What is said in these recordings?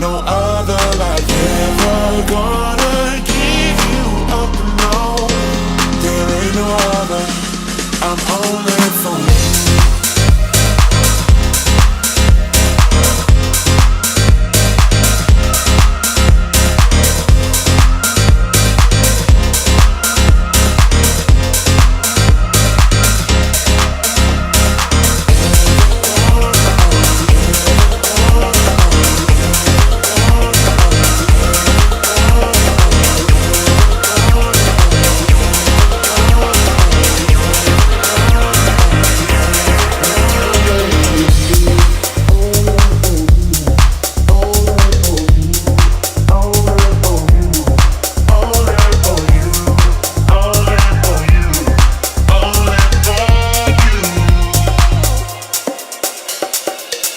no other like never gonna give you up, no. There ain't no other, I'm only for you.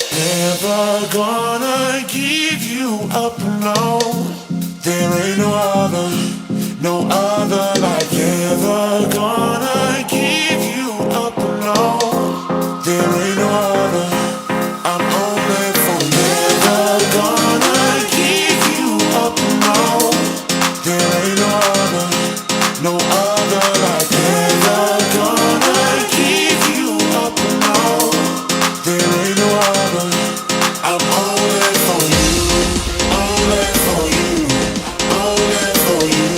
Never gonna give you up, no. There ain't no other like never gonna give you up, no. There ain't no other, I'm only for never gonna give you up, no. There ain't no other like never gonna give you up, no. There ain't no other, I'm only for you, only for you, only for you,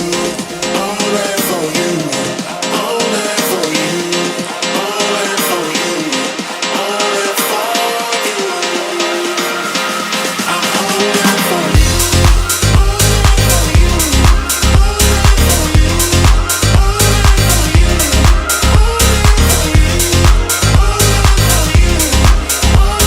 only for you, only for you, only for you, only for you. I'm only for you, only for you, only for you, only for you, only for you, only for you.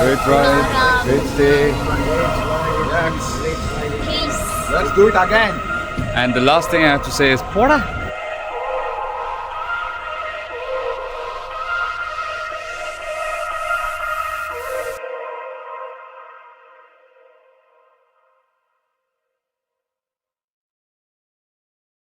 Great ride, great stay. Relax. Peace. Let's do it again. And the last thing I have to say is, Pora.